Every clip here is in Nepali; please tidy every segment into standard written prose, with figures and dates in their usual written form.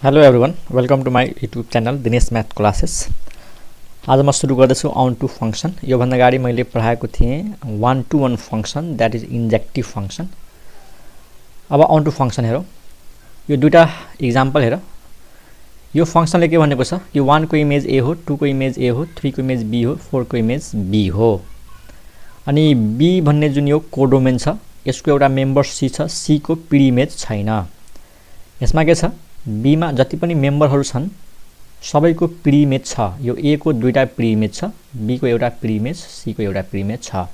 Hello everyone, welcome to my YouTube channel Dinesh math classes. आज म सुरु गर्दैछु अन टु फंक्सन। योभन्दा अगाडि मैले पढाएको थिएँ 1-to-1 function, that is injective function. अब अन टु फंक्सन हेरौँ। यो दुईटा इक्जाम्पल हेर। यो फंक्सनले के भनेको छ कि 1 को इमेज ए हो, 2 को इमेज ए हो, 3 को इमेज बी हो, 4 को इमेज बी हो। अनि बी भन्ने जुन यो कोडोमेन छ, यसको एउटा मेम्बर सी छ, सी को पिडी इमेज छैन। यसमा के छ, बी मा जति पनि मेम्बरहरू छन् सबैको पिडी इमेज छ। यो ए को दुईटा पिडी इमेज छ, बी को एउटा पिडी इमेज, सी को एउटा पिडी इमेज छ।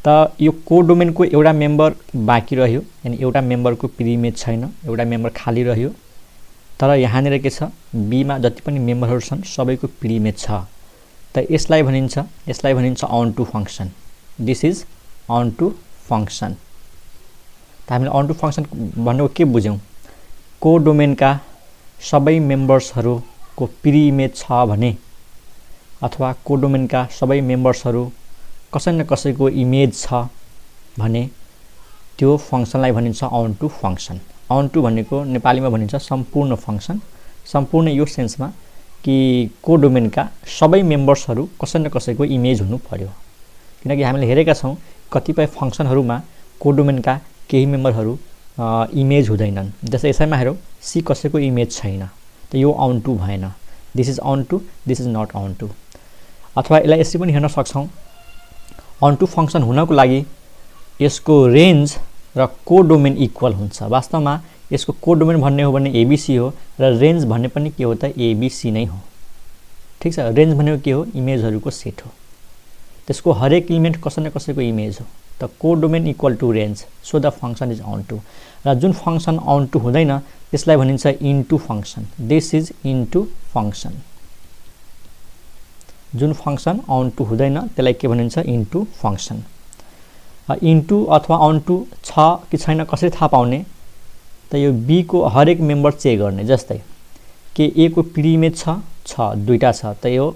त यो कोडोमेनको एउटा मेम्बर बाँकी रह्यो, यानी एउटा मेम्बरको पिडी इमेज छैन, एउटा मेम्बर खाली रह्यो। तर यहाँनिर के छ, बी मा जति पनि मेम्बरहरू छन् सबैको पिडी इमेज छ। त यसलाई भनिन्छ onto function. This is onto function. त हामीले अन टु फंक्सन भनेको के बुझ्यौं? कोडोमेनका सबै मेम्बर्सहरूको पिडी इमेज छ भने, अथवा कोडोमेनका सबै मेम्बर्सहरू कसै न कसैको इमेज छ भने त्यो फंक्सनलाई भनिन्छ onto function. Onto भनेको नेपालीमा भनिन्छ सम्पूर्ण फंक्सन। सम्पूर्ण यो सेन्समा कि कोडोमेनका सबै मेम्बर्सहरू कसै न कसैको इमेज हुनु पर्यो। किनकि हामीले हेरेका छौं कतिपय फंक्सनहरूमा कोडोमेनका केही मेम्बरहरू इमेज हुँदैनन्। जस्तै यसैमा हेरौँ, सी कसैको इमेज छैन, त यो अन टु भएन। This is onto, this is not onto. अथवा यसलाई यसरी पनि हेर्न सक्छौँ, अन टु फंक्सन हुनको लागि यसको रेन्ज र कोडोमेन इक्वल हुन्छ। वास्तवमा यसको कोडोमेन भन्ने हो भने एबीसी हो, र रेन्ज भन्ने पनि के हो त एबीसी नै हो। ठीक छ, रेन्ज भनेको के हो? इमेजहरूको सेट हो। त्यसको हरेक इलिमेन्ट कसै न कसैको इमेज हो। त codomain equal to range, so the function is onto. र जुन फंक्सन अन टु हुँदैन त्यसलाई भनिन्छ into function. This is into function. जुन फंक्सन अन टु हुँदैन त्यसलाई के भनिन्छ? Into function. इन्टु अथवा अन टु छ कि छैन कसरी थाहा पाउने? त यो बी को हरेक मेम्बर चेक गर्ने। जस्तै के ए को पिडी इमेज छ, दुईटा छ, त यो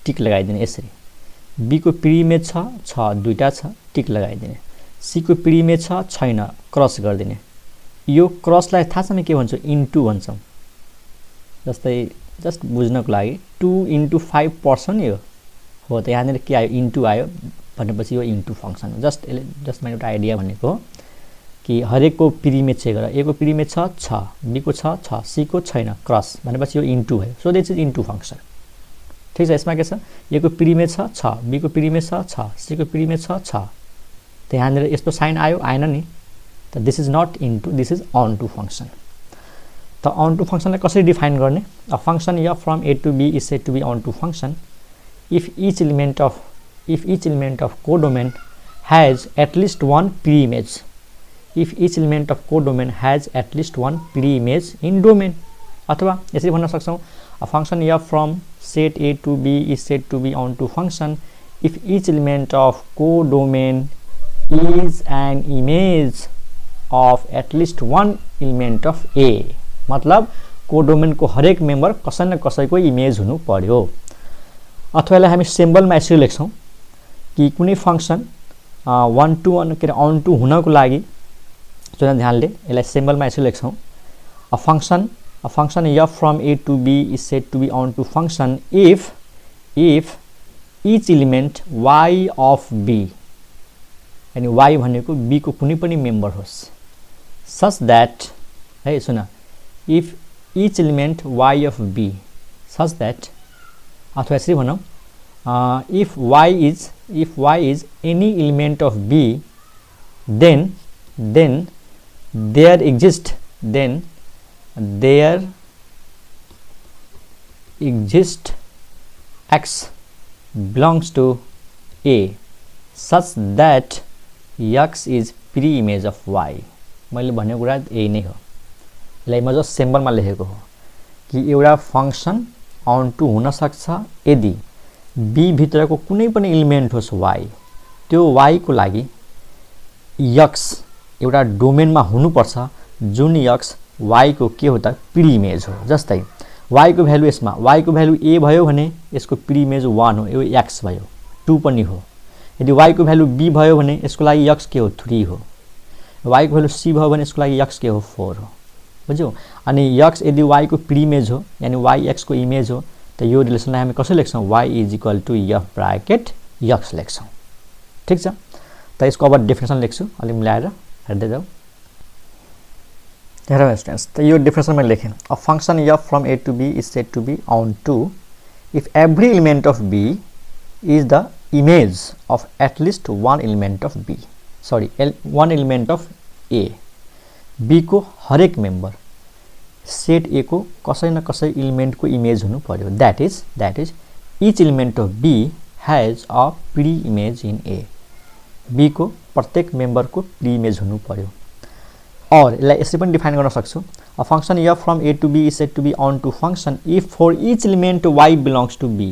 टिक लगाइदिने यसरी। बी को पिडी इमेज छ, दुईटा छ, टिक लगाइदिने। सी को पिडी इमेज छैन, क्रस गरिदिने। यो क्रसलाई थाहा छ म के भन्छु? इन्टु भन्छौँ। जस्तै जस्ट बुझ्नको लागि 2 into 5% यो हो। त यहाँनिर के आयो? इन्टु आयो भनेपछि यो इन्टु फंक्सन हो। जस्ट मैले एउटा आइडिया भनेको हो कि हरेकको पिडी इमेज चेक गरेर ए को पिडी इमेज छ, बी को छ, सी को छैन, क्रस भनेपछि यो इन्टु भयो। So this is into function. ठीक छ, यसमा के छ? ए को पिडी इमेज छ, बी को पिडी इमेज छ, सी को पिडी इमेज छ। त यहाँनिर यस्तो साइन आयो? आएन नि। त this is not into, this is onto function. त अन टु फंक्सनलाई कसरी डिफाइन गर्ने? अ फंक्सन या from A to B is said to be onto function if each element of codomain has at least one pre-image. If each element of codomain has at least one pre-image in domain. अथवा यसरी भन्न सक्छौं, a function f from set a to b is said to be on to function if each element of codomain is an image of at least one element of a. मतलब कोडोमेन को हरेक मेम्बर कसै न कसैको इमेज हुनु पर्यो। अथवा यसलाई हामी सिम्बलमा यसरी लेख्छौं कि कुनै फंक्सन 1-to-1 के अन टु हुनको लागि, सुन ध्यानले, यसलाई सिम्बलमा यसरी लेख्छौं, a function f from a to b is said to be on to function if each element y of b, यानी y भनेको b को कुनै पनि मेम्बर होस्, such that, है सुन, if each element y of b such that, अथवा यसरी भनौं, if y is any element of b, then there exists x belongs to a such that x is pre-image of y. मैले भनेको कुरा यही नै हो। यसलाई म जस्ट सिम्बलमा लेखेको हो कि एउटा फंक्सन अन टु हुन सक्छ यदि बी भित्रको कुनै पनि एलिमेन्ट होस् y, त्यो y को लागि x एउटा डोमेनमा हुनुपर्छ जुन x y को के हो त? पिडी इमेज हो। जस्तै y को भ्यालु, यसमा y को भ्यालु a भयो भने यसको पिडी इमेज 1 हो, यो x भयो, 2 पनि हो। यदि y को भ्यालु b भयो भने यसको लागि x के हो? 3 हो। y को भ्यालु c भयो भने यसको लागि x के हो? 4 हो। बुझ्यौ। अनि x यदि y को प्रिइमेज हो यानी y x को इमेज हो त यो रिलेसनलाई हामी कसरी लेख्छौं y = f ब्राकेट x लेख्छौं। ठीक छ त यसको अब डेफिनेसन लेख्छु अलि मिलाएर हेर्दै जाऊ। हेरौँ स्टुडेन्ट्स त यो डेफिनेसन मैले लेखेँ a function f from a to b is said to be on to if every element of b is the image of at least one element of b one element of a b को हरेक मेम्बर सेट a को कसै न कसै एलिमेन्ट को इमेज हुनु पर्यो that is each element of b has a pre image in a b को प्रत्येक मेम्बर को प्री इमेज हुनु पर्यो। और यसलाई यसरी पनि डिफाइन गर्न सक्छु a function f from a to b is said to be on to function if for each element y belongs to b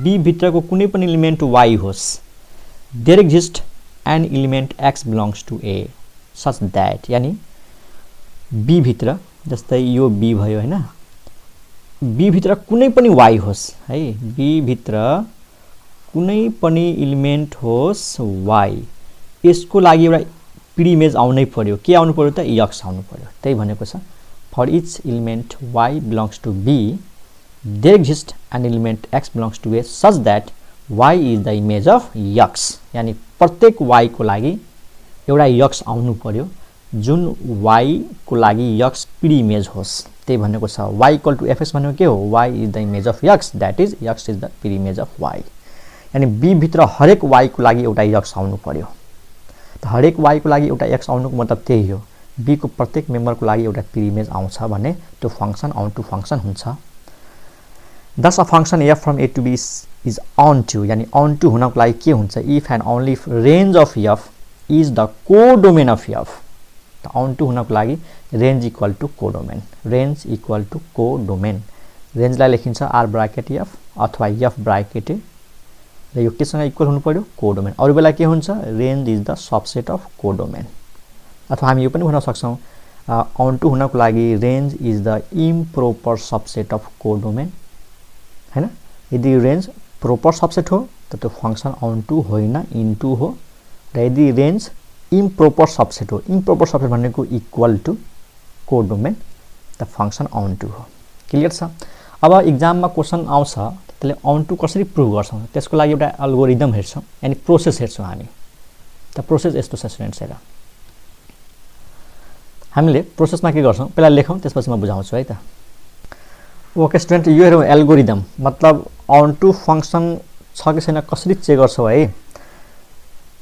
b भित्रको कुनै पनि एलिमेन्ट y होस् there exists an element x belongs to a such that यानी b भित्र जस्तै यो b भयो हैन b भित्र कुनै पनि y होस् है b भित्र कुनै पनि एलिमेन्ट होस् y यसको लागि एउटा प्री इमेज आउनै पर्यो के आउनु पर्यो त x आउनु पर्यो। त्यही भनेको छ for each element y belongs to b there exists an element x belongs to a such that y is the image of x यानी प्रत्येक y को लागि एउटा x आउनु पर्यो जुन y को लागि x प्री इमेज होस्। त्यही भनेको छ y = fx भनेको के हो y is the image of x that is x is the pre image of y यानी b भित्र हरेक y को लागि एउटा x आउनु पर्यो। त हरेक y को लागि एउटा x आउनुको मतलब त्यही हो b को प्रत्येक मेम्बर को लागि एउटा प्री इमेज आउँछ भने त्यो फंक्शन अन टु फंक्शन हुन्छ। Thus a function f from a to b is on to यानी on to हुनको लागि के हुन्छ if and only if range of f is the codomain of f त on to हुनको लागि range equal to codomain range लाई लेखिन्छ r ब्राकेट f अथवा f ब्राकेट a र यो केसँग इक्वल हुनु पर्यो कोडोमेन। अरु बेला के हुन्छ range is the subset of codomain अथवा हामी यो पनि भन्न सक्छौं अन टु हुनको लागि range is the improper subset of codomain हैन। यदि रेन्ज प्रोपर सबसेट हो त त्यो फंक्शन अन टु होइन इन्टु हो र यदि रेन्ज इम्प्रोपर सबसेट हो इम्प्रोपर सबसेट भनेको इक्वल टु कोडोमेन त फंक्शन अन टु हो। क्लियर छ। अब एक्जाममा क्वेशन आउँछ त्यसले अन टु कसरी प्रुभ गर्छौं त्यसको लागि एउटा एल्गोरिदम हेर्छौं यानी प्रोसेस हेर्छौं हामी। त प्रोसेस यस्तो छ स्टुडेन्ट्स हेर हामीले प्रोसेसमा के गर्छौं पहिला लेखौं त्यसपछि म बुझाउँछु है त। ओके स्टुडेन्ट यो हेरौं एल्गोरिदम मतलब अन टु फंक्शन छ कि छैन कसरी चेक गर्छौं है।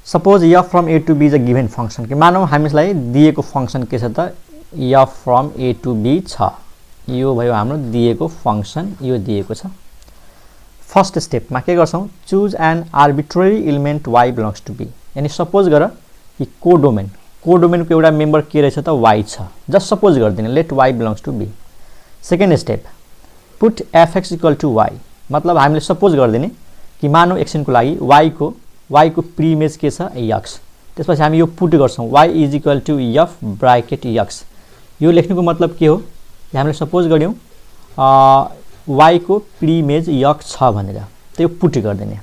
Suppose f from a to b is a given function के मानौ हामीलाई दिएको फंक्शन के छ त f from a to b छ यो भयो हाम्रो दिएको फंक्शन यो दिएको छ। फर्स्ट स्टेप मा के गर्छौं choose an arbitrary element y belongs to b यानी सपोज गर कि कोडोमेन को एउटा मेम्बर के रहेछ त y छ जस्ट सपोज गर्दिने let y belongs to b। Second step put fx equal to y मतलब हामीले सपोज गर्दिने कि मानौ एक्सन को लागि y को प्री इमेज के छ x त्यसपछि हामी यो पुट गर्छौं y is equal to f bracket x यो लेख्नुको मतलब के हो हामीले सपोज गर्यौं y को प्री इमेज x छ भनेर त्यो पुट गर्दिने।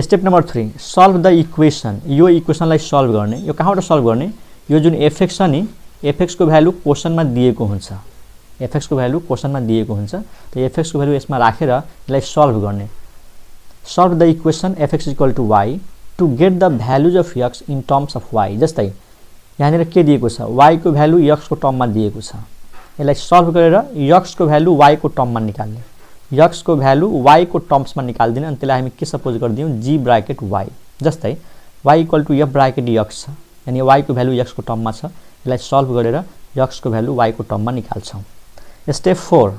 Step number 3 solve the equation यो इक्वेसनलाई सल्भ गर्ने यो कहाँबाट सल्भ गर्ने यो जुन fx छ नि fx को भ्यालु क्वेशनमा दिएको हुन्छ fx को भ्यालु क्वेशनमा दिएको हुन्छ त fx को भ्यालु यसमा राखेर यसलाई सल्भ गर्ने। Solve the equation fx equal to y to get the values of x in terms of y जस्तै यहाँनिर के दिएको छ y को भ्यालु x को टर्ममा दिएको छ यसलाई सल्भ गरेर x को भ्यालु y को टर्ममा निकाल्ने x को भ्यालु y को टर्म्समा निकाल्दिने अनि त्यसलाई हामी के सपोज गर्दियौ g ब्राकेट y जस्तै y equal to f bracket x छ यानी y को भ्यालु x को टर्ममा छ यसलाई सल्भ गरेर x को भ्यालु y को टर्ममा निकाल्छौं। Step 4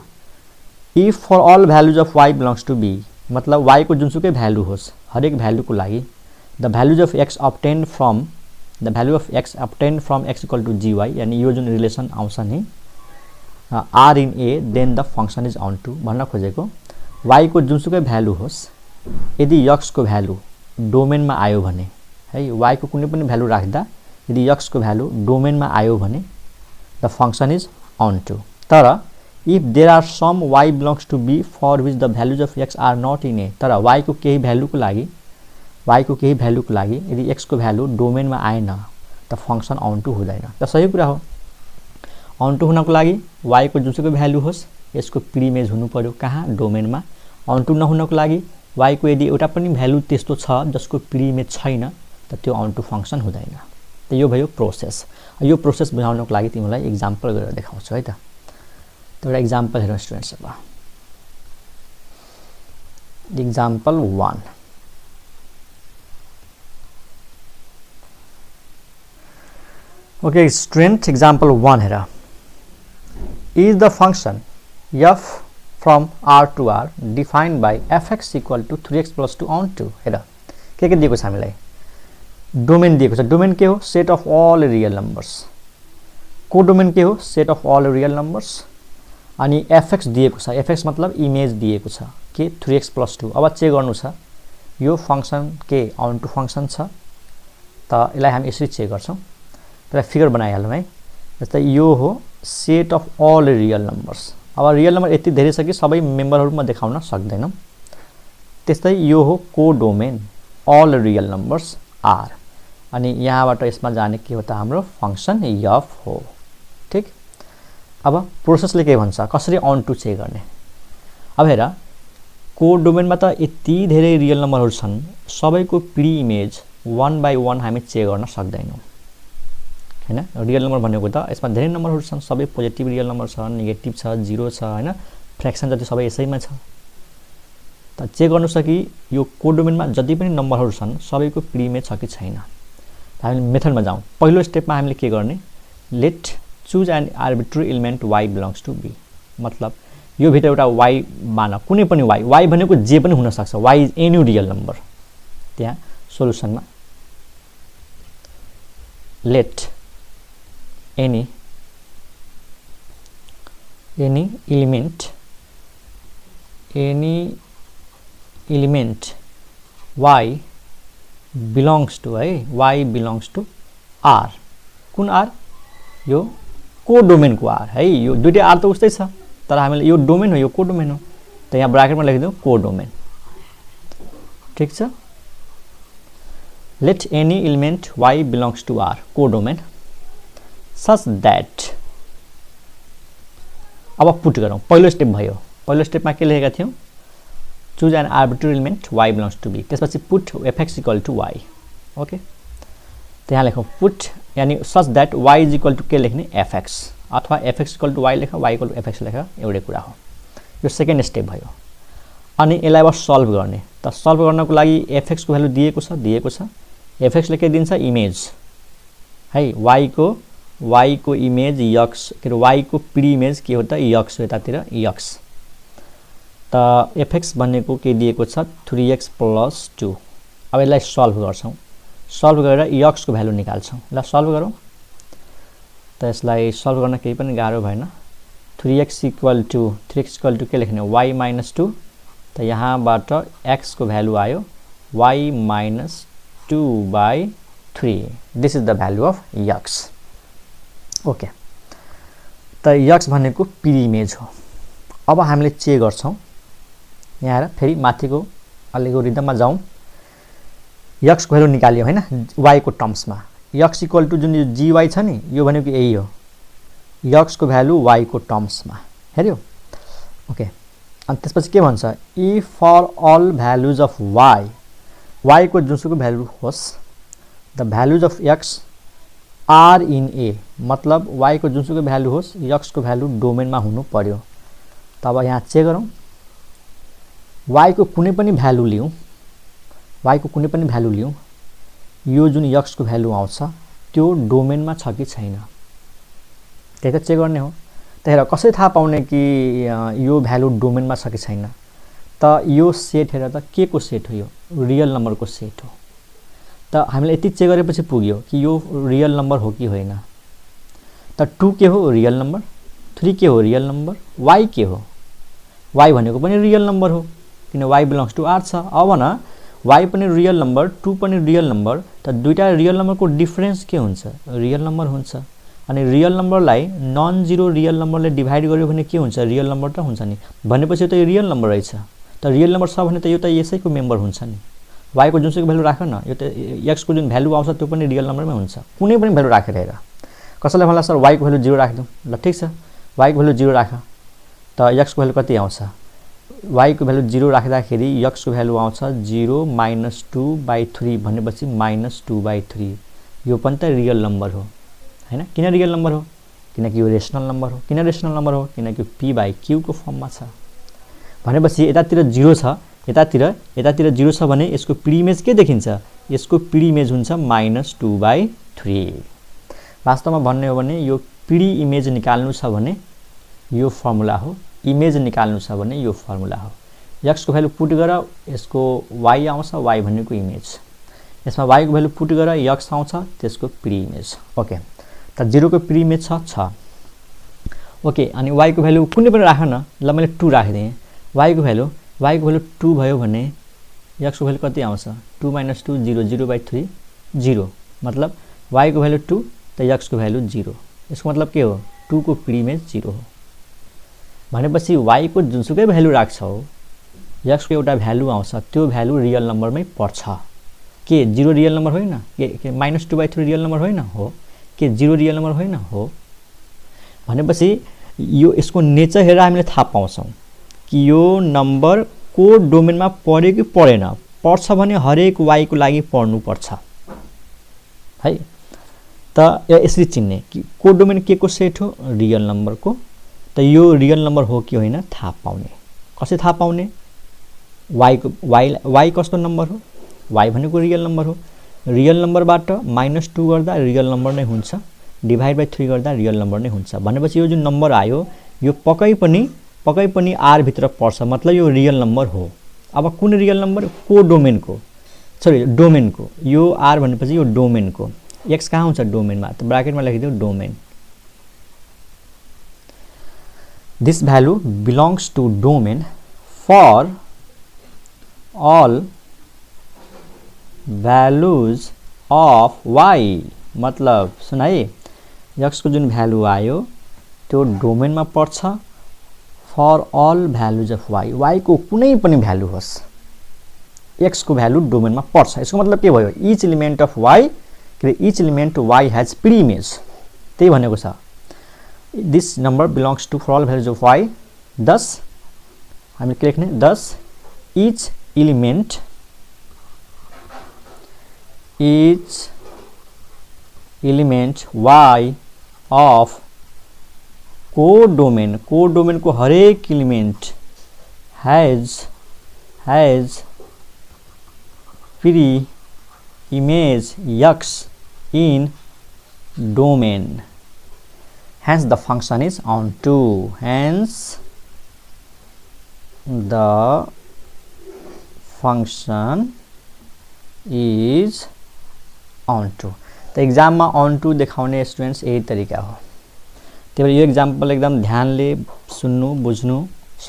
if for all values of y belongs to b मतलब y को जुनसुकै भ्यालु होस् हरेक भ्यालु को लागि the values of x obtained from x equal to gy यानी यो जुन रिलेसन आउँछ नि r in a then the function is on to भन्न खोजेको y को जुनसुकै भ्यालु होस् यदि x को भ्यालु डोमेनमा आयो भने है y को कुनै पनि भ्यालु राख्दा यदि x को भ्यालु डोमेनमा आयो भने the function is on to। तर if there are some y belongs to b for which the values of x are not in a तर y को केही भ्यालु को लागि यदि x को भ्यालु डोमेनमा आएन त फंक्शन on to हुँदैन त सही कुरा हो। अन टू हुनको लागि y को जुनसुकै भ्यालु होस् यसको प्री इमेज हुनु पर्यो कहाँ डोमेनमा। अन टू नहुनको लागि y को यदि एउटा पनि भ्यालु त्यस्तो छ जसको प्री इमेज छैन त त्यो अन टू फंक्सन हुँदैन। त यो भयो प्रोसेस। यो प्रोसेस बुझाउनको लागि तिमीलाई एक्जाम्पल गरेर देखाउँछु है त। एउटा एक्जाम्पल हेरौँ स्टुडेन्ट्स। अब एक्जाम्पल 1 ओके स्टुडेन्ट एक्जाम्पल 1 हेर। Is the function f from r to r defined by fx equal to 3x plus 2 on 2 हेर के दिएको छ हामीलाई डोमेन दिएको छ। डोमेन के हो set of all real numbers. Codomain के हो set of all real numbers. अनि fx दिएको छ। fx मतलब इमेज दिएको छ के 3x plus 2। अब चेक गर्नु छ यो फंक्सन के अन टू फंक्सन छ त यसलाई हामी यसरी चेक गर्छौं। त्यसलाई फिगर बनाइहालौँ है। जस्तै यो हो set of all real numbers. अब रियल नम्बर यति धेरै छ कि सबै मेम्बरहरुमा देखाउन सक्दैनौं। त्यस्तै यो हो codomain all real numbers R. अनि यहाँबाट यसमा जाने के हो त हाम्रो फंक्सन f हो। ठीक। अब प्रोसेसले के भन्छ कसरी अन टू चेक गर्ने। अब हेर को डोमेनमा त यति धेरै रियल नम्बरहरु छन् सबैको प्री इमेज 1 by 1 हामी चेक गर्न सक्दैनौं हैन। रियल नम्बर भनेको त यसमा धेरै नम्बरहरु छन् सबै पोजिटिभ रियल नम्बर छ नेगेटिभ छ 0 छ हैन फ्र्याक्सन जति सबै यसैमा छ। त चेक गर्नु छ कि यो को डोमेनमा जति पनि नम्बरहरु छन् सबैको प्री इमेज छ कि छैन। हामी मेथडमा जाउँ। पहिलो स्टेपमा हामीले के गर्ने let choose an arbitrary element y belongs to b। मतलब यो भित्र एउटा y मान कुनै पनि y भनेको जे पनि हुन सक्छ y is any real number. त्यहाँ सोलुसनमा late any element y belongs to y belongs to r। कुन r यो को डोमेन को r है। यो दुईटै r त उस्तै छ तर हामीले यो डोमेन हो यो को डोमेन हो त यहाँ ब्राकेटमा लेखिदिउँ को डोमेन। ठीक छ। let any element y belongs to r codomain such that अब पुट गरौँ। पहिलो स्टेप भयो। पहिलो स्टेपमा के लेखेका थियौं choose an arbitrary element y belongs to b। त्यसपछि put fx equal to y। Okay त्यहाँ लेखौं पुट यानी such that y is equal to के लेख्ने fx अथवा fx इक्वल टु y लेख y इक्वल टु fx लेख एउटै कुरा हो। यो सेकेन्ड स्टेप भयो। अनि यसलाई अब सल्भ गर्ने। त सल्भ गर्नको लागि fx को भ्यालु दिएको छ fx लेखे दिन्छ इमेज है y को इमेज x के y को प्री इमेज के हो त x हो यतातिर x। त fx भनेको के दिएको छ 3x plus 2। अब यसलाई सल्भ गर्छौं। सल्भ गरेर x को भ्यालु निकाल्छौं। ल सल्भ गरौँ। त यसलाई सल्भ गर्न केही पनि गाह्रो भएन। 3x इक्वल टु के लेख्ने y minus 2। त यहाँबाट x को भ्यालु आयो y minus 2 by 3। This is the value of x। Okay त x भनेको प्री इमेज हो। अब हामीले चेक गर्छौं। यहाँ हेर फेरि माथिको एल्गोरिदममा जाउँ। x को भ्यालु निकाल्यो हैन y को टर्म्समा x इक्वल टु जुन यो gy छ नि यो भनेको यही हो x को भ्यालु y को टर्म्समा हेर्यो। ओके अनि त्यसपछि के भन्छ if for all values of y को जुनसुकै भ्यालु होस् the values of x are in A. मतलब y को जुनसुकै भ्यालु होस् x को भ्यालु डोमेनमा हुनु पर्यो। तब यहाँ चेक गरौँ y को कुनै पनि भ्यालु लिउँ यो जुन x को भ्यालु आउँछ त्यो डोमेनमा छ कि छैन त्यही त चेक गर्ने हो। त हेर कसरी थाहा पाउने कि यो भ्यालु डोमेनमा छ कि छैन। त यो सेट हेर त के को सेट हो यो रियल नम्बरको सेट हो। त हामीले यति चेक गरेपछि पुग्यो कि यो रियल नम्बर हो कि होइन। त 2 के हो रियल नम्बर 3 के हो रियल नम्बर y के हो y भनेको पनि रियल नम्बर हो किन y बिलोंग्स टु r छ। अब न y पनि रियल नम्बर 2 पनि रियल नम्बर त दुईटा रियल नम्बरको डिफरेन्स के हुन्छ रियल नम्बर हुन्छ। अनि रियल नम्बरलाई नन जीरो रियल नम्बरले डिभाइड गर्यो भने के हुन्छ रियल नम्बर त हुन्छ नि। भनेपछि त यो रियल नम्बर रहेछ। त रियल नम्बर छ भने त यो त यसैको मेम्बर हुन्छ नि। y को जुनसुकै भ्यालु राख न यो त x को जुन भ्यालु आउँछ त्यो पनि रियल नम्बरमै हुन्छ कुनै पनि भ्यालु राखेर हेर। कसैले भन्ला सर y को भ्यालु 0 राखिदिउँ, ल ठीक छ, y को भ्यालु 0 राख, त x को भ्यालु कति आउँछ, y को भ्यालु 0 राख्दाखेरि x को भ्यालु आउँछ 0 माइनस 2/3 भनेपछि माइनस 2/3। यो पनि त रियल नम्बर हो हैन? किन रियल नम्बर हो? किनकि यो रेशनल नम्बर हो। किन रेशनल नम्बर हो? किनकि p/q को फर्ममा छ। भनेपछि यतातिर 0 छ, यतातिर 0 छ भने यसको पिडी इमेज के देखिन्छ? यसको पिडी इमेज हुन्छ माइनस 2/3। वास्तवमा भन्ने हो भने यो पिडी इमेज निकाल्नु छ भने यो फर्मुला हो, इमेज निकाल्नु छ भने यो फर्मुला हो। x को भ्यालु पुट गर, यसको y आउँछ, y भनेको इमेज। यसमा y को भ्यालु पुट गर, x आउँछ, त्यसको पिडी इमेज। ओके, त 0 को पिडी इमेज छ। ओके, अनि y को भ्यालु कुनै पनि राख न, ल मैले 2 राखिदिएँ। y को भ्यालु 2 भयो भने x को भ्यालु कति आउँछ? 2 माइनस 2 0, 0/3 0, मतलब y को भ्यालु 2 त x को भ्यालु 0। यसको मतलब के हो? 2 को पिडी इमेज 0 हो। भनेपछि y को जुनसुकै भ्यालु राख्छौ, x को एउटा भ्यालु आउँछ, त्यो भ्यालु रियल नम्बरमै पर्छ। के 0 रियल नम्बर होइन? के माइनस 2/3 रियल नम्बर होइन? हो। के 0 रियल नम्बर होइन? हो। भनेपछि यो यसको नेचर हेरेर हामीले थाहा पाउँछौँ कि यो नम्बर को डोमेनमा पर्यो कि परेन। पर्छ भने हरेक y को लागि पढ्नु पर्छ है। त यसरी चिन्ने कि को डोमेन के को सेट हो? रियल नम्बरको। त यो रियल नम्बर हो कि होइन थाहा पाउने। कसरी थाहा पाउने? y कस्तो नम्बर हो? y भनेको रियल नम्बर हो। रियल नम्बरबाट -2 गर्दा रियल नम्बर नै हुन्छ, डिभाइड बाइ 3 गर्दा रियल नम्बर नै हुन्छ। भनेपछि यो जुन नम्बर आयो यो पक्कै पनि r भित्र पर्छ, मतलब यो रियल नम्बर हो। अब कुन रियल नम्बर? को डोमेनको, सरी डोमेनको। यो r भनेपछि यो डोमेनको। x कहाँ हुन्छ? डोमेनमा। त ब्राकेटमा लेखिदिउ domain. This value belongs to domain for all values of y। मतलब सुन है, x को जुन भ्यालु आयो त्यो डोमेनमा पर्छ for all values of y। y को कुनै पनि भ्यालु होस्, x को भ्यालु डोमेनमा पर्छ। यसको मतलब के भयो? Each element of y, each element y has पिडी इमेज, त्यही भनेको छ। This number belongs to for all values of y. Thus, हामी के लेख्ने? Thus, each element y of codomain को हरेक element has free image x in domain. Hence the function is onto. Hence the function is onto. तो एग्जाम में onto देखाउने स्टुडेन्ट्स यही तरिका हो। त्यही भएर यो एक्जाम्पल एकदम ध्यानले सुन्नु बुझ्नु,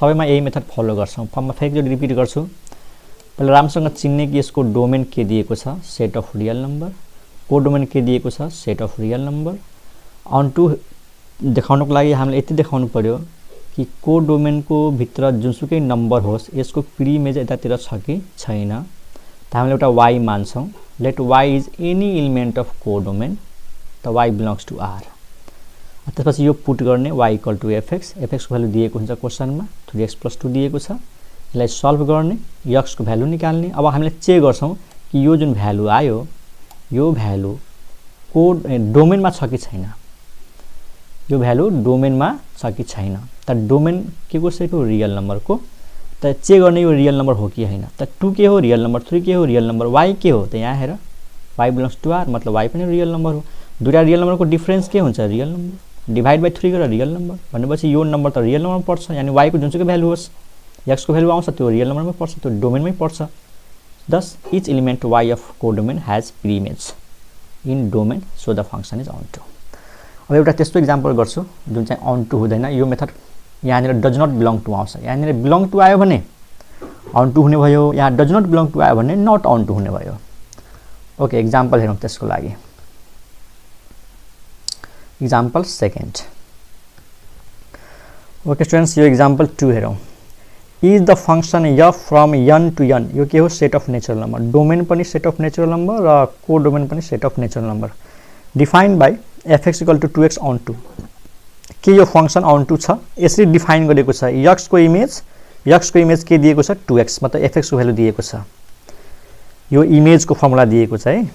सबैमा यही मेथड फलो गर्छौं। फर्ममा फेरि एकचोटि रिपिट गर्छु। पहिले राम्रोसँग चिन्ने कि यसको डोमेन के दिएको छ? Set of real number. को डोमेन के दिएको छ? Set of real number. onto देखाउनको लागि हामीले यति देखाउनु पर्यो कि को डोमेनको भित्र जुनसुकै नम्बर होस् यसको पिडी इमेज यतातिर छ कि छैन। त हामीले एउटा y मान्छौं। Let y is any element of को डोमेन, त y बिलोंग्स टु r। त्यसपछि यो पुट गर्ने y equal to fx। fx को भ्यालु दिएको हुन्छ क्वेशनमा, 3x + 2 दिएको छ। यसलाई सल्भ गर्ने, x को भ्यालु निकाल्ने। अब हामीले चेक गर्छौं कि यो जुन भ्यालु आयो यो भ्यालु को डोमेनमा छ कि छैन। यो भ्यालु डोमेनमा छ कि छैन। त डोमेन के को सेट हो? रियल नम्बर को। त चेक गर्ने यो रियल नम्बर हो कि हैन। त 2 के हो? Real number. 3 के हो? Real number. y के हो? त यहाँ हेर, y बिलोंग्स टु r, मतलब y पनि रियल नम्बर हो। दुईटा रियल नम्बरको डिफरेन्स के हुन्छ? Real number. डिभाइड बाइ 3 गरेर रियल नम्बर। भनेपछि यो नम्बर त रियल नम्बरमा पर्छ, यानी y को जुनसुकै भ्यालु होस्, x को भ्यालु आउँछ त्यो रियल नम्बरमै पर्छ, त्यो डोमेनमै पर्छ। Thus each element y of codomain has preimage in domain, so the function is onto. अब एउटा त्यस्तो एक्जाम्पल गर्छु जुन चाहिँ onto हुँदैन। यो मेथड यहाँनिर डज नट बिलोङ टु आउँछ। यहाँनिर बिलोङ टु आयो भने onto हुने भयो, यहाँ डज नट बिलोङ टु आयो भने नट onto हुने भयो। ओके, एक्जाम्पल हेरौँ त्यसको लागि। Example second. ओके स्टुडेन्ट्स, यो एक्जाम्पल 2 हेरौँ। Is the function f from n to n। यो के हो? Set of natural number. Domain पनि सेट अफ नेचुरल नम्बर र को डोमेन पनि set of natural number. Defined by fx equal to 2x onto के यो फंक्शन अन टू छ यसरी डिफाइन गरेको छ x को इमेज के दिएको छ 2x मतलब fx को भ्यालु दिएको छ यो इमेज को फर्मुला दिएको छ है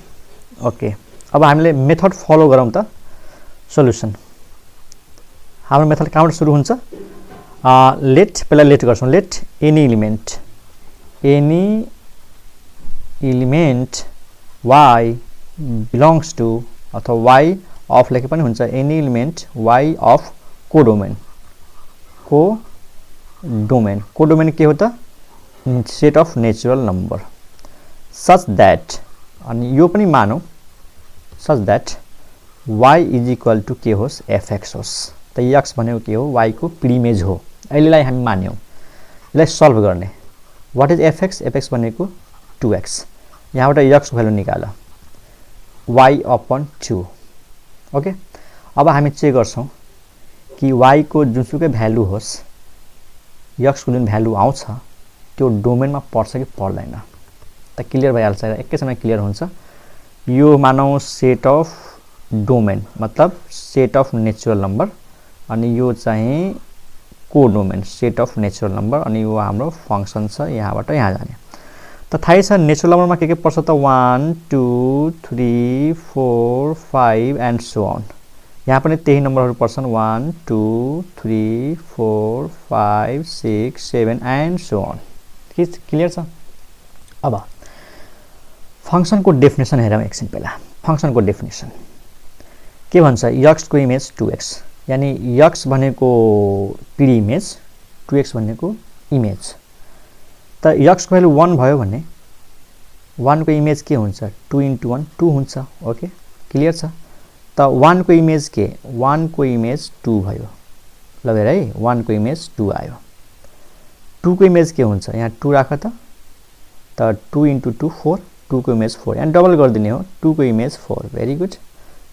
ओके अब हामीले मेथड फलो गरौँ त सोलुसन हाम्रो मेथड कहाँबाट सुरु हुन्छ लेट पहिला लेट गर्छौं let any element y belongs to अथवा y अफ लेखे पनि हुन्छ any element y of codomain के हो त set of natural number such that अनि यो पनि मानौ such that y is equal to के होस् fx होस् त x भनेको के हो y को प्रिमेज हो अहिलेलाई हामी मान्यौ यसलाई सल्भ गर्ने व्हाट इज fx भनेको 2x यहाँबाट x को भ्यालु निकाल y अपन 2 ओके अब हामी चेक गर्छौं कि y को जुनसुकै भ्यालु होस् x को जुन भ्यालु आउँछ त्यो डोमेनमा पर्छ कि पर्दैन त क्लियर भइहाल्छ एकैछिनमा क्लियर हुन्छ यो मानौ सेट अफ डोमेन मतलब सेट अफ नेचुरल नम्बर अनि यो चाहिँ codomain set of natural number अनि यो हाम्रो फंक्सन छ यहाँबाट यहाँ जाने त थाहै छ नेचुरल नम्बरमा के पर्छ त 1 2 3 4 5 एन्ड सो अन यहाँ पनि त्यही नम्बरहरु पर्छन् 1 2 3 4 5 6 7 एन्ड सो अन क्लियर छ अब फंक्शन को डेफिनेसन हेरौं एकछिन पहिला फंक्शन को डेफिनेसन के भन्छ x को इमेज 2x यानी x भनेको पीडी इमेज 2x भनेको इमेज त x को भ्यालु 1 भयो भने 1 को इमेज के हुन्छ 2 * 1 2 हुन्छ ओके क्लियर छ त 1 को इमेज के 1 को इमेज 2 भयो ल हेर है 1 को इमेज 2 आयो 2 को इमेज के हुन्छ यहाँ 2 राख त 2 * 2 4 2 को इमेज 4 एन्ड डबल गर्दिने हो 2 को इमेज 4 भेरी गुड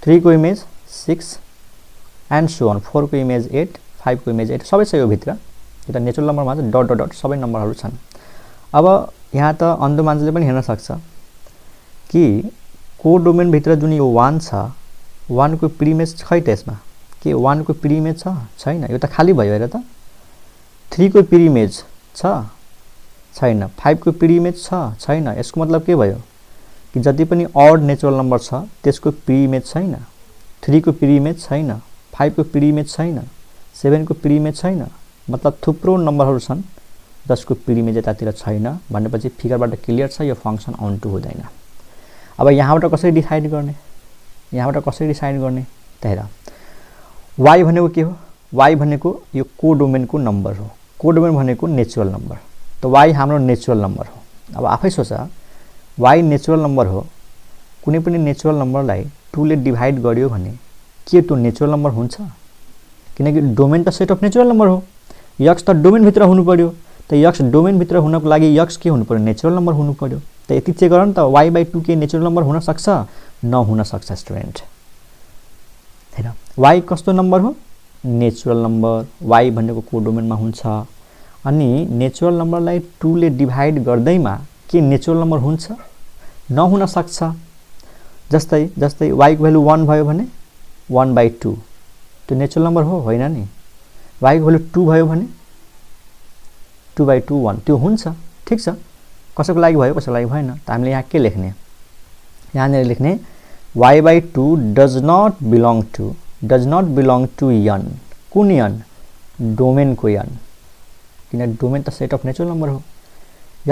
3 को इमेज 6 एन्ड सो अन 4 को इमेज 8 5 को इमेज 8 सबै छ यो भित्र यो त नेचुरल नम्बरमा चाहिँ डट डट डट सबै नम्बरहरु छन् अब यहाँ त अन्ध मान्छेले पनि हेर्न सक्छ कि कोडोमेन भित्र जुन यो 1 छ 1 को प्रिमेज छै त यसमा के 1 को प्रिमेज छ छैन यो त खाली भयो हेर त 3 को प्रिमेज छ छैन 5 को प्रिमेज छ छैन यसको मतलब के भयो कि जति पनि ऑड नेचुरल नम्बर छ त्यसको प्रिमेज छैन 3 को प्रिमेज छैन 5 को प्रिमेज छैन 7 को प्रिमेज छैन मतलब थुप्रो नम्बरहरु छन् जसको प्रिमेज यतातिर छैन भनेपछि फिगरबाट क्लियर छ यो फंक्सन अन टु हुँदैन अब यहाँबाट कसरी डिसाइड गर्ने त हेर y भनेको के हो y भनेको यो कोडोमेनको नम्बर हो कोडोमेन भनेको नेचुरल नम्बर त y हाम्रो नेचुरल नम्बर हो अब आफै सोच y नेचुरल नम्बर हो कुनै पनि नेचुरल नम्बरलाई 2 ले डिभाइड गर्यो भने के त्यो नेचुरल नम्बर हुन्छ किनकि डोमेन त सेट अफ नेचुरल नम्बर हो x त डोमेन भित्र हुनु पर्यो त x डोमेन भित्र हुनको लागि x के हुनु पर्यो नेचुरल नम्बर हुनु पर्यो त यति चेक गरौँ त y/2 के नेचुरल नम्बर हुन सक्छ नहुन सक्छ स्टुडेन्ट हैन y कस्तो नम्बर हो नेचुरल नम्बर y भनेको कोडोमेनमा हुन्छ अनि नेचुरल नम्बरलाई 2 ले डिभाइड गर्दैमा के नेचुरल नम्बर हुन्छ नहुन सक्छ जस्तै y को भ्यालु 1 भयो भने 1/2 त्यो नेचुरल नम्बर हो होइन नि y को भ्यालु 2 भयो भने 2/2 1 त्यो हुन्छ ठीक छ कसैको लागि भयो कसैको लागि भएन त हामीले यहाँ के लेख्ने यहाँ लेख्ने y/2 does not belong to n कुन n डोमेन को n किन डोमेन त सेट अफ नेचुरल नम्बर हो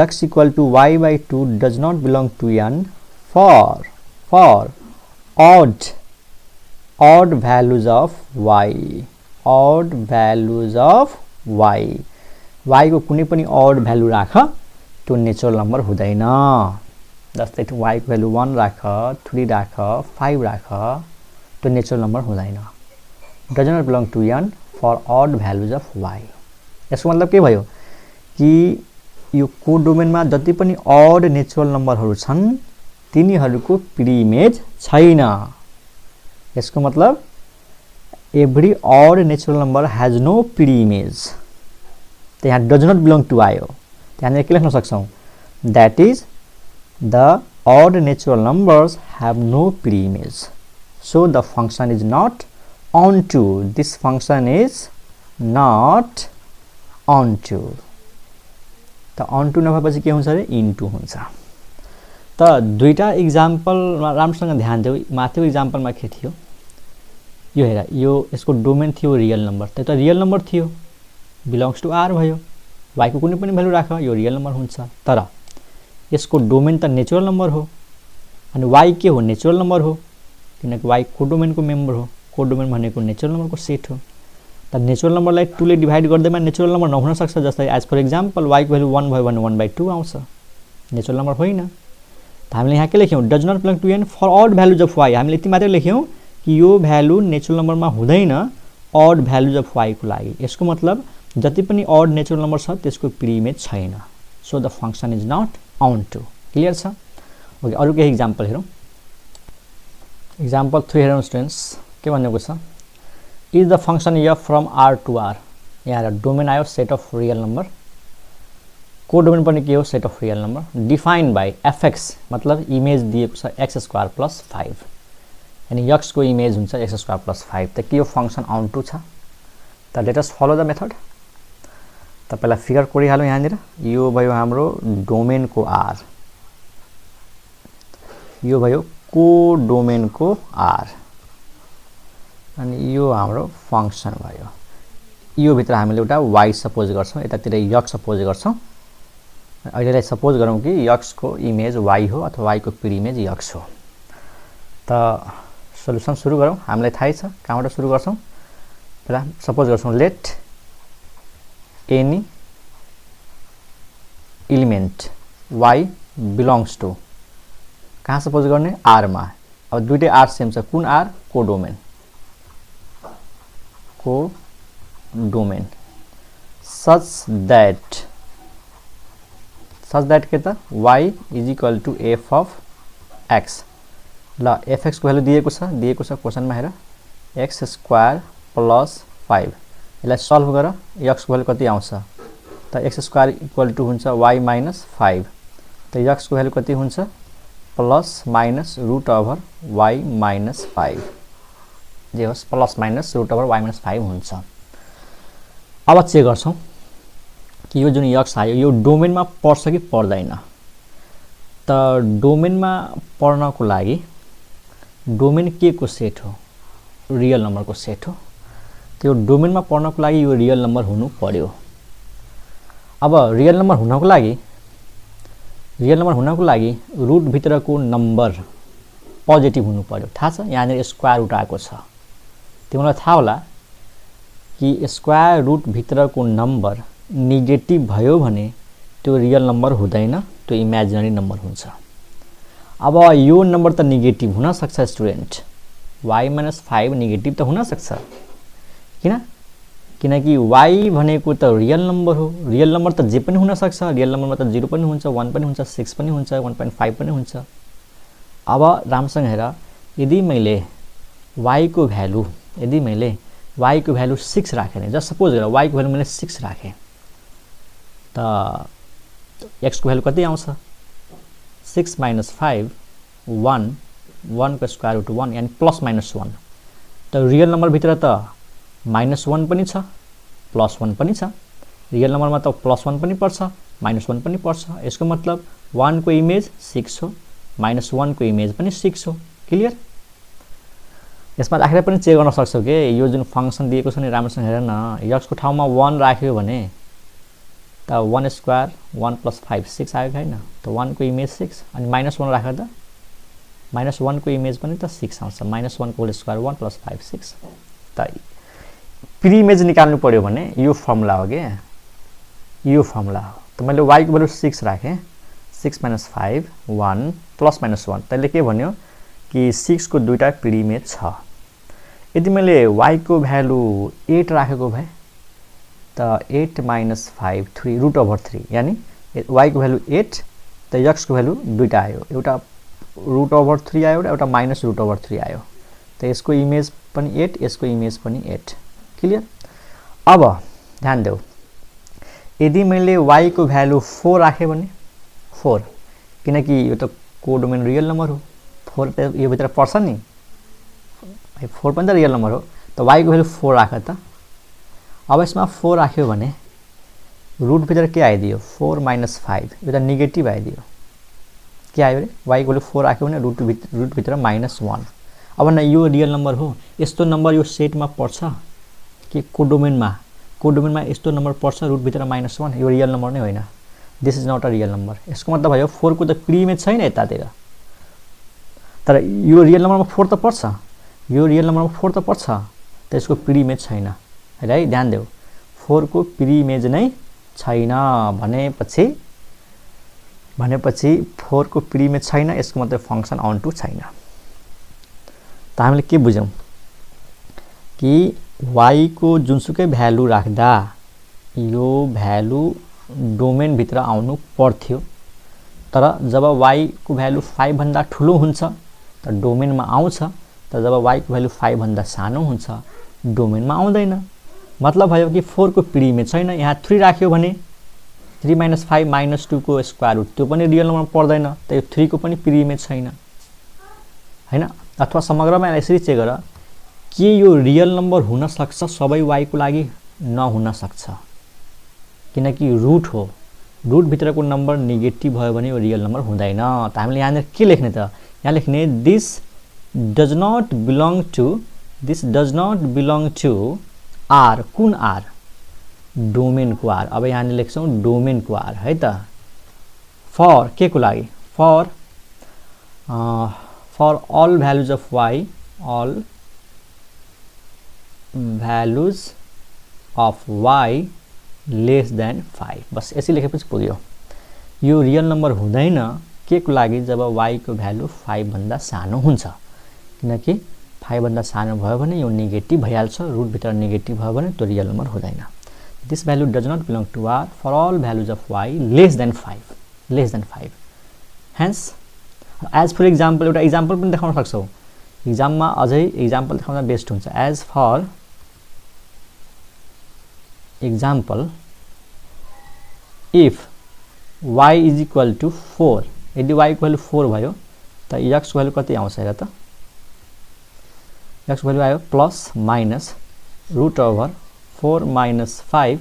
x equal to y/2 does not belong to n for odd values of y y को कुनै पनि odd भ्यालु राख त्यो नेचुरल नम्बर हुँदैन जस्तै y को भ्यालु 1 राख 3 राख 5 राख त्यो नेचुरल नम्बर हुँदैन does not belong to n for odd values of y यसको मतलब के भयो कि यो कोडोमेनमा जति पनि ऑड नेचुरल नम्बरहरु छन् तिनीहरुको प्रिमेज छैन यसको मतलब every odd natural number has no preimage त यहाँ डज नट बिलोङ टु आयो त्यहाँ के लेख्न सक्छौं that is the odd natural numbers have no preimage So the function is not onto. This function is not onto. त onto नभएपछि के हुन्छ रे into हुन्छ। त दुईटा एक्जाम्पल राम्रोसँग ध्यान देऊ। माथिको एक्जाम्पलमा के थियो, यो हेर, यो यसको डोमेन थियो रियल नम्बर, त्यो त रियल नम्बर थियो, बिलोङ्स टु आर भयो। y को कुनै पनि भ्यालु राख, यो रियल नम्बर हुन्छ। तर यसको डोमेन त नेचुरल नम्बर हो, अनि y के हो, नेचुरल नम्बर हो, किनकि y कोडोमेनको मेम्बर हो। कोडोमेन भनेको नेचुरल नम्बरको सेट हो। त नेचुरल नम्बरलाई 2 ले डिभाइड गर्दैमा नेचुरल नम्बर नहुन सक्छ। जस्तै एज फर एक्जाम्पल y को भ्यालु 1 भयो भने 1/2 आउँछ, नेचुरल नम्बर होइन। त हामीले यहाँ के लेख्यौं, does not belong to n for odd values of y। हामीले यति मात्रै लेख्यौं कि यो भ्यालु नेचुरल नम्बरमा हुँदैन ऑड भ्यालुज अफ y को लागि। यसको मतलब जति पनि ऑड नेचुरल नम्बर छ त्यसको प्रिइमेज छैन। So the function is not onto। Clear छ? ओके, अरु केही एक्जाम्पल हेरौं। एक्जाम्पल 3 हेरौं स्टुडेन्ट्स, के भनेको छ, is the function f from r to r। यहाँ डोमेन आयो set of real number, codomain पनि के हो, set of real number. Define by fx, मतलब इमेज दिएको छ x² + 5, यानी x को इमेज हुन्छ x² + 5। त के यो फंक्शन onto छ? त let us follow the method. त पहिला फिगर कोरिहालौं। यहाँनिर यो भयो हाम्रो डोमेन को r, यो भयो कोडोमेन को r, अनि यो हाम्रो फंक्शन भयो। यो भित्र हामीले एउटा y सपोज गर्छौं, यतातिर x सपोज गर्छौं। अहिलेलाई सपोज गरौँ कि x को इमेज y हो अथवा y को प्रिइमेज x हो। त सोलुसन सुरु गरौँ। हामीलाई थाहै छ कहाँबाट सुरु गर्छौं। पहिला सपोज गर्छौं let any element y belongs to, कहाँ सपोज गर्ने, r मा। अब दुईटै r सेम छ, कुन r, codomain, codomain. Such that के त y is equal to f of x। ल fx को भ्यालु दिएको छ क्वेशनमा, हेर x² + 5। यसलाई सल्भ गर, x को भ्यालु कति आउँछ, त x² इक्वल टु हुन्छ y - 5। त x को भ्यालु कति हुन्छ, plus minus root over y - 5, जे होस् plus minus root over y - 5 हुन्छ। अब चेक गर्छौं कि यो जुन x आयो यो डोमेनमा पर्छ कि पर्दैन। त डोमेनमा पर्नको लागि डोमेन के को सेट हो, रियल नम्बर को सेट हो। त्यो डोमेनमा पर्नको लागि यो रियल नम्बर हुनु पर्यो। अब रियल नम्बर हुनको लागि रुट भित्रको नम्बर पोजिटिभ हुनु पर्यो। थाहा छ, यहाँ स्क्वायर रुट आएको छ। तिमीलाई थाहा होला कि स्क्वायर रुट भित्रको नम्बर नेगेटिभ भयो भने त्यो रियल नम्बर हुँदैन, त्यो इमेजिनरी नम्बर हुन्छ। अब यो नम्बर त नेगेटिभ हुन सक्छ स्टुडेन्ट, y - 5 नेगेटिभ त हुन सक्छ। किनकि y भनेको त रियल नम्बर हो। रियल नम्बर त जे पनि हुन सक्छ। रियल नम्बरमा त 0 पनि हुन्छ, 1 पनि हुन्छ, 6 पनि हुन्छ, 1.5 पनि हुन्छ। अब राम्रोसँग हेर, यदि मैले y को भ्यालु 6 राखेँ भने, जस्ट सपोज गर y को भ्यालु मैले 6 राखेँ, त x को भ्यालु कति आउँछ, 6 - 5 1, 1 को स्क्वायर रुट 1, यानी प्लस माइनस 1। त रियल नम्बर भित्र त -1 पनि छ, +1 पनि छ। रियल नम्बरमा त +1 पनि पर्छ, -1 पनि पर्छ। यसको मतलब 1 को इमेज 6 हो, -1 को इमेज पनि 6 हो। क्लियर? यसमा राखेर पनि चेक गर्न सक्छौ के यो जुन फंक्सन दिएको छ नि, राम्रोसँग हेर न, x को ठाउँमा 1 राख्यो भने त 1² 1 + 5 6 आयो हैन। त 1 को इमेज 6, अनि -1 राखेर त -1 को इमेज पनि त 6 आउँछ। -1 को होल स्क्वायर 1 + 5 6। त प्रिइमेज निकाल्नु पर्यो भने यो फर्मुला हो के, यो फर्मुला हो। त मैले y को भ्यालु 6 राखे, 6 - 5 1 + -1। त्यसले के भन्यो कि 6 को दुईटा प्रिइमेज छ। यदि मैले y को भ्यालु 8 राखेको भए त 8 - 5 3 √3, यानी y को भ्यालु 8, त x को भ्यालु दुईटा आयो, एउटा √3 आयो, एउटा -√3 आयो। त यसको इमेज पनि 8, यसको इमेज पनि 8। क्लियर? अब ध्यान देऊ, यदि मैले y को भ्यालु 4 राखे भने 4, किनकि यो त कोडोमेन रियल नम्बर हो, 4 त यो भित्र पर्छ नि, भाइ 4 पनि त रियल नम्बर हो त y को भ्यालु 4 राख त। अब यसमा 4 राख्यो भने रुट भित्र के आइदियो 4 - 5 यो त नेगेटिभ आइदियो। के आयो रे y को भ्यालु 4 राख्यो भने रुट भित्र -1। अब न यो रियल नम्बर हो, यस्तो नम्बर यो सेटमा पर्छ कि कोडोमेनमा यस्तो नम्बर पर्छ रुट भित्र -1, यो रियल नम्बर नै होइन। This is not a real number. यसको मतलब भयो 4 को त प्रिइमेज छैन यतातिर, तर यो रियल नम्बरमा 4 त पर्छ, यो रियल नम्बरमा 4 त पर्छ, त यसको प्रिइमेज छैन है। ध्यान देऊ 4 को प्रिइमेज नै छैन भनेपछि 4 को प्रिइमेज छैन, यसको मतलब फंक्सन अन टू छैन। त हामीले के बुझ्यौं कि y को जुनसुकै भ्यालु राख्दा यो भ्यालु डोमेन भित्र आउनु पर्थ्यो, तर जब y को भ्यालु 5 भन्दा ठुलो हुन्छ त डोमेनमा आउँछ, तर जब y को भ्यालु 5 भन्दा सानो हुन्छ डोमेनमा आउँदैन। मतलब भयो कि 4 को प्रिइमेज छैन। यहाँ 3 राख्यो भने 3 - 5 - 2 को स्क्वायर रुट त्यो पनि रियल नम्बरमा पर्दैन, त यो 3 को पनि प्रिइमेज छैन हैन। अथवा समग्रमा यसरी चेक गर के यो रियल नम्बर हुन सक्छ सबै y को लागि, नहुन सक्छ, किनकि रुट हो, रुट भित्रको नम्बर नेगेटिभ भयो भने यो रियल नम्बर हुँदैन। त हामीले यहाँ के लेख्ने त, यहाँ लेख्ने this does not belong to R. कुन आर? डोमेन को आर। अब यहाँ लेख्छौं डोमेन को आर है त। फर के को लागि? For all values of y, all values of y less than 5। बस यसै लेखेपछि पुग्यो। यो रियल नम्बर हुँदैन के को लागि? जब y को भ्यालु 5 भन्दा सानो हुन्छ, किनकि 5 भन्दा सानो भयो भने यो नेगेटिभ भइहाल्छ, रुट भित्र नेगेटिभ भयो भने त्यो रियल नम्बर हुँदैन। This value does not belong to R for all values of y less than 5। Hence as for example एउटा एक्जाम्पल पनि देखाउन सक्छौ, एक्जाममा अझै एक्जाम्पल देखाउन बेस्ट हुन्छ। As for example if y is equal to 4, यदि y को भ्यालु 4 भयो त x को भ्यालु कति आउँछ हेर त। x को भ्यालु आयो plus minus root over 4 - 5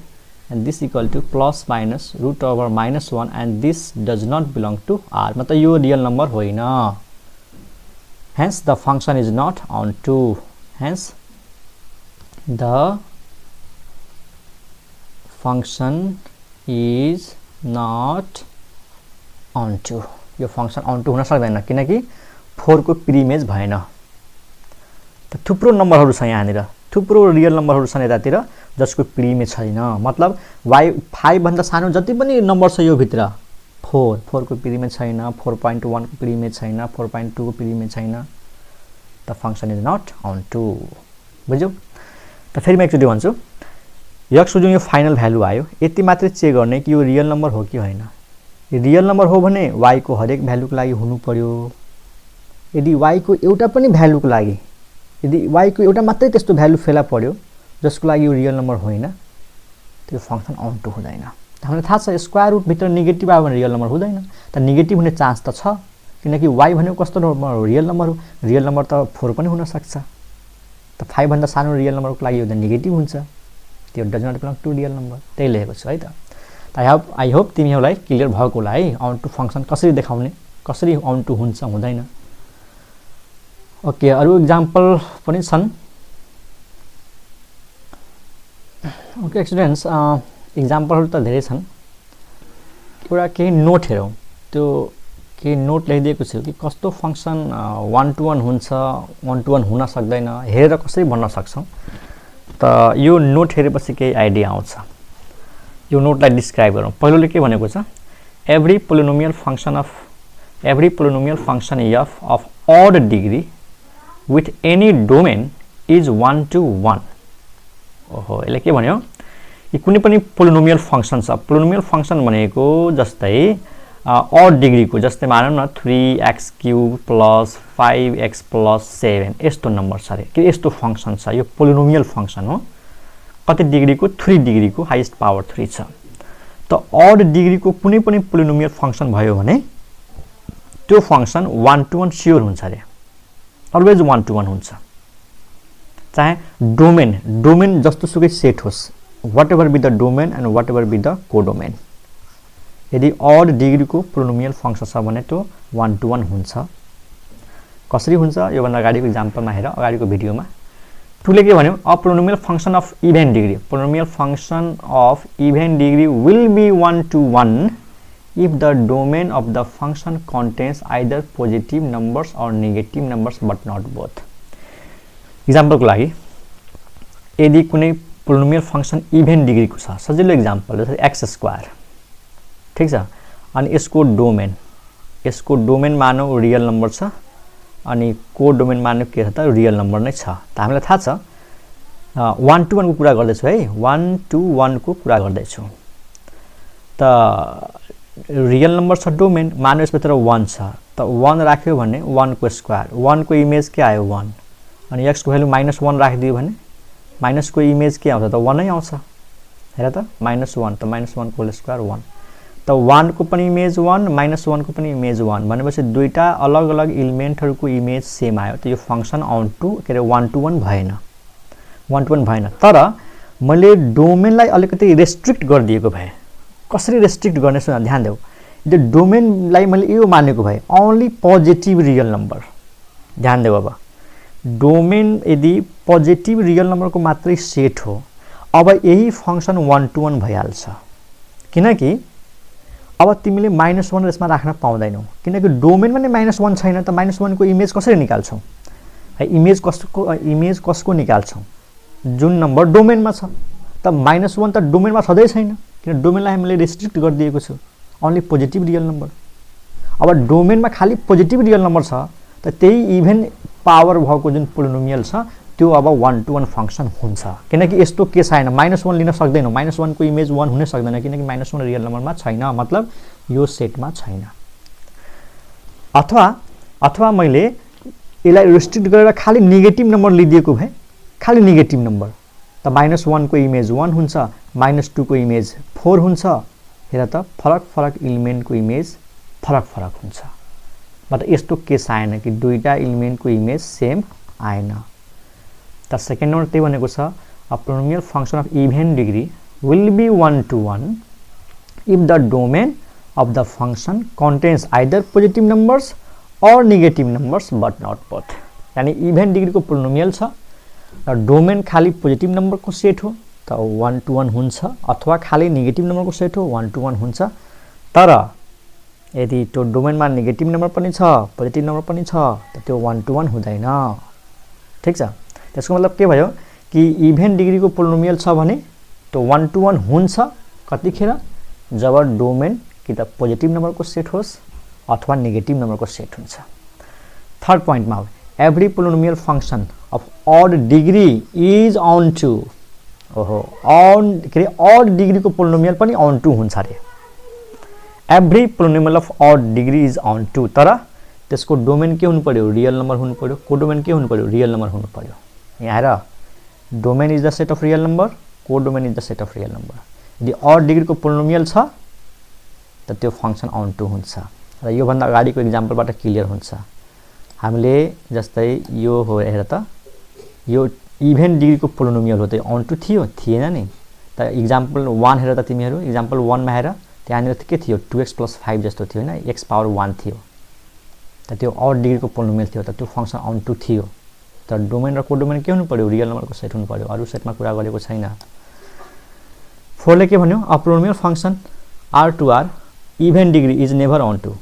and this equal to plus minus root over -1 and this does not belong to R। मतलब यो रियल नम्बर होइन। Hence the function is not onto। Hence the function is not onto। यो फंक्सन onto हुन सक्दैन किनकि 4 को प्रिइमेज भएन। त थुप्रो नम्बरहरु छ यहाँनिर, थुप्रो रियल नम्बरहरु छन् यतातिर जसको प्रिइमेज छैन। मतलब y 5 भन्दा सानो जति पनि नम्बर छ यो भित्र 4 को प्रिइमेज छैन, 4.1 को प्रिइमेज छैन, 4.2 को प्रिइमेज छैन, त function is not onto. बुझ्यौ? त फेरि म एकचोटी भन्छु, x को जुन यो फाइनल भ्यालु आयो यति मात्रै चेक गर्ने कि यो रियल नम्बर हो कि होइन। रियल नम्बर हो भने y को हरेक भ्यालुको लागि हुनु पर्यो। यदि y को एउटा पनि भ्यालुको लागि, यदि y को एउटा मात्रै त्यस्तो भ्यालु फेला पर्यो जसको लागि यो रियल नम्बर होइन, त्यो फंक्सन अन टु हुँदैन। हामीलाई थाहा छ स्क्वायर रुट भित्र नेगेटिभ आयो भने रियल नम्बर हुँदैन, त नेगेटिभ हुने चान्स त छ किनकि y भनेको कस्तो नम्बर हो? रियल नम्बर हो। रियल नम्बर त 4 पनि हुन सक्छ, त 5 भन्दा सानो रियल नम्बरको लागि यो त नेगेटिभ हुन्छ, त्यो does not belong to real number. त्यही लेखेको छु है त। आई होप तिमीहरूलाई क्लियर भएको होला है अन टु फंक्सन कसरी देखाउने, कसरी अन टु हुन्छ हुँदैन। ओके, अरु एक्जाम्पल पनि छन्। ओके स्टुडेन्ट्स, एक्जाम्पलहरु त धेरै छन्। एउटा केही नोट हेरौँ, त्यो केही नोट लेखिदिएको छु कि कस्तो फंक्सन 1 to 1 हुन्छ, 1 to 1 हुन सक्दैन, हेरेर कसरी भन्न सक्छौं। त यो नोट हेरेपछि केही आइडिया आउँछ। यो नोटलाई डिस्क्राइब गरौँ। पहिलोले के भनेको छ? Every polynomial function f of odd degree with any domain is 1 to 1। ओहो, यसले के भन्यो? कि कुनै पनि पोलिनोमियल फंक्सन छ। पोलिनोमियल फंक्सन भनेको जस्तै ऑड डिग्री को, जस्तै मानौं न 3x³ + 5x + 7 यस्तो नम्बर छ रे, कि यस्तो फंक्सन छ, यो पोलिनोमियल फंक्सन हो। कति डिग्री को? 3 डिग्री को, हाईएस्ट पावर 3 छ। त ऑड डिग्री को कुनै पनि पोलिनोमियल फंक्सन भयो भने त्यो फंक्सन 1 to 1 स्योर हुन्छ रे, अलवेज 1 to 1 हुन्छ। चाहे डोमेन जस्तोसुकै सेट होस्, whatever be the domain and whatever be the codomain. यदि अड डिग्रीको पोलिनोमियल फंक्सन छ भने त्यो 1 to 1 हुन्छ। कसरी हुन्छ योभन्दा अगाडिको इक्जाम्पलमा हेर, अगाडिको भिडियोमा टुले के भन्यो, a polynomial function of even degree, polynomial function of even degree will be 1 to 1 if the domain of the function contains either positive numbers or negative numbers but not both। इक्जाम्पलको लागि यदि कुनै पोलिनोमियल फंक्सन इभेन डिग्रीको छ, सजिलो इक्जाम्पल जस्तै x², ठीक छ, अनि यसको डोमेन मानौ रियल नम्बर छ अनि को डोमेन मान्नु के छ त रियल नम्बर नै छ। त हामीलाई थाहा छ 1 to 1 को कुरा गर्दैछु है, 1 to 1 को कुरा गर्दैछु। त रियल नम्बर छ डोमेन, मानौ यसभित्र 1 छ, त 1 राख्यो भने 1 को स्क्वायर, 1 को इमेज के आयो 1, अनि x को भ्यालु -1 राखिदियो भने माइनस को इमेज के आउँछ त 1 नै आउँछ। हेर त -1 त -1 को होल स्क्वायर 1, त 1 को पनि इमेज 1, -1 को पनि इमेज 1 भनेपछि दुईटा अलग अलग एलिमेन्टहरुको इमेज सेम आयो। त यो फंक्सन अन टु के रे 1 to 1 भएन, 1 to 1 भएन। तर मैले डोमेनलाई अलिकति रेस्ट्रिक्ट गरिदिएको भए, कसरी रेस्ट्रिक्ट गर्ने सुन ध्यान देऊ। यो डोमेनलाई मैले यो मानेको भए ओन्ली पोजिटिभ रियल नम्बर, ध्यान देऊ। अब डोमेन यदि पोजिटिभ रियल नम्बरको मात्रै सेट हो, अब यही फंक्सन 1 to 1 भइहाल्छ, किनकि अब तिमीले -1 यसमा राख्न पाउँदैनौ, किनकि डोमेनमा नै -1 छैन। त -1 को इमेज कसरी निकाल्छौ है, इमेज कसको निकाल्छौ, जुन नम्बर डोमेनमा छ। त -1 त डोमेनमा छँदै छैन, किन डोमेनलाई हामीले रेस्ट्रिक्ट गरिदिएको छु ओन्ली पोजिटिभ रियल नम्बर। अब डोमेनमा खाली पोजिटिभ रियल नम्बर छ, त त्यही इभेन पावर भएको जुन पोलिनोमियल छ त्यो अब 1 to 1 फंक्सन हुन्छ, किनकि यस्तो के छैन, -1 लिन सक्दैनौ, -1 को इमेज 1 हुन सक्दैन, किनकि -1 रियल नम्बरमा छैन, मतलब यो सेटमा छैन। अथवा मैले यसलाई रेस्ट्रिक्ट गरेर खाली नेगेटिभ नम्बर लिदिएको भए, खाली नेगेटिभ नम्बर, त -1 को इमेज 1 हुन्छ, -2 को इमेज 4 हुन्छ। हेर त फरक एलिमेन्टको इमेज फरक हुन्छ। मतलब यस्तो केस आएन कि दुईटा एलिमेन्टको इमेज सेम आएन। त सेकेन्ड नम्बर त्यही भनेको छ, a polynomial function of even degree will be 1 to 1 if the domain of the function contains either positive numbers or negative numbers but not both। यानी इभेन डिग्री को पोलिनोमियल छ र डोमेन खाली पोजिटिभ नम्बर को सेट हो त 1 to 1 हुन्छ, अथवा खाली नेगेटिभ नम्बर को सेट हो 1 to 1 हुन्छ। तर यदि त्यो डोमेनमा नेगेटिभ नम्बर पनि छ पोजिटिभ नम्बर पनि छ त त्यो 1 to 1 हुँदैन, ठीक छ। त्यसको मतलब के भयो कि इभेन डिग्री को पोलिनोमियल छ भने त्यो 1 to 1 हुन्छ कतिखेर, जब डोमेन कि त पोजिटिभ नम्बर को सेट होस् अथवा नेगेटिभ नम्बर को सेट हुन्छ। थर्ड पॉइंट में every polynomial function of odd degree is onto, ओहो ऑन के ऑड डिग्री को पोलिनोमियल पनि ऑन टू हुन्छ रे। Every polynomial of odd degree is onto, तर त्यसको डोमेन के हुनु पर्यो, रियल नम्बर हुनु पर्यो। को डोमेन के हुनु पर्यो, रियल नम्बर हुनु पर्यो। यहाँ हेर, domain is the set of real number, को domain is the set of real number. यदि ऑड डिग्री को पोलिनोमियल छ त त्यो फंक्सन ऑन टू हुन्छ। र यो भन्दा अगाडिको एक्जाम्पलबाट क्लियर हुन्छ। हामीले जस्तै यो हो, हेर त यो इभेन डिग्री को पोलिनोमियल हो त ऑन टू थियो, थिएन नि त। एक्जाम्पल 1 हेर त तिमीहरू, एक्जाम्पल 1 मा हेर, त्यहाँनिर के थियो 2x + 5 जस्तो थियो हैन, x पावर 1 थियो। त त्यो ऑड डिग्री को पोलिनोमियल थियो त त्यो फंक्सन ऑन टू थियो। त डोमेन र को डोमेन के हुनु पर्यो, रियल नम्बर को सेट हुनु पर्यो, अरु सेटमा कुरा गरेको छैन। 4 ले के भन्यो, a polynomial function R2R even degree is never onto.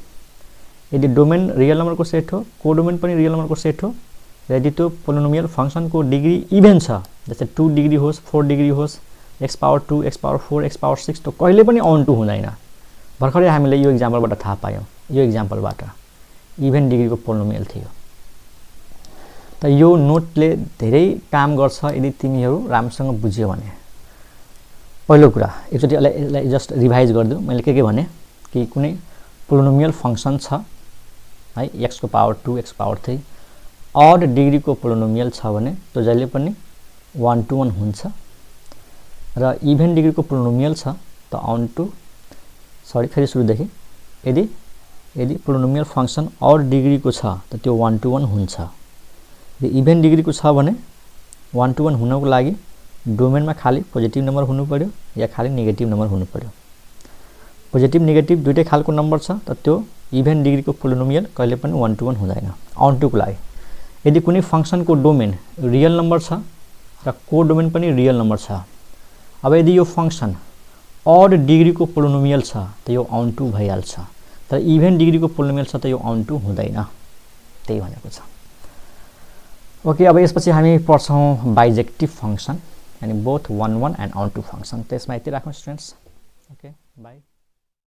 यदि डोमेन रियल नम्बर को सेट हो, को डोमेन पनि रियल नम्बर को सेट हो, यदि त्यो पोलिनोमियल फंक्सन को डिग्री इभेन छ, जस्तै 2 डिग्री होस् 4 डिग्री होस्, x power 2 x power 4 x power 6 त कहिले पनि ऑन टू हुँदैन। भर्खरै हामीले यो एक्जाम्पलबाट थाहा पायौं, यो एक्जाम्पलबाट इभेन डिग्री को पोलिनोमियल थियो। त यो नोटले धेरै काम गर्छ यदि तिमीहरू राम्रोसँग बुझ्यौ भने। पहिलो कुरा एकचोटी यसलाई जस्ट रिभाइज गर्दिउ। मैले के भने कि कुनै पोलिनोमियल फंक्सन छ है, x को power 2 x power 3 odd degree को पोलिनोमियल छ भने त्यो जहिले पनि 1 to 1 हुन्छ। र इभेन डिग्री को पोलिनोमियल छ त ऑन टू, सरी फेरि सुरुदेखि, यदि पोलिनोमियल फंक्सन ऑड डिग्री को छ त त्यो 1 to 1 हुन्छ। यदि इभेन डिग्री को छ भने 1 to 1 हुनको लागि डोमेनमा खाली पोजिटिभ नम्बर हुनु पर्यो या खाली नेगेटिभ नम्बर हुनु पर्यो। पोजिटिभ नेगेटिभ दुईटै खालको नम्बर छ त त्यो इभेन डिग्रीको पोलिनोमियल कहिले पनि 1 to 1 हुँदैन अन टू को लागि। यदि कुनै फंक्शनको डोमेन रियल नम्बर छ र को डोमेन पनि रियल नम्बर छ, अब यदि यो फंक्शन ऑड डिग्रीको पोलिनोमियल छ त यो अन टू भइहाल्छ, तर इभेन डिग्रीको पोलिनोमियल छ त यो अन टू हुँदैन, त्यही भनेको छ। ओके, अब यसपछि हामी पढ्छौं बाइजेक्टिभ फंक्शन यानी both 1 1 and onto function. त्यसमा यति राखौं स्टुडेन्ट्स। Okay, by.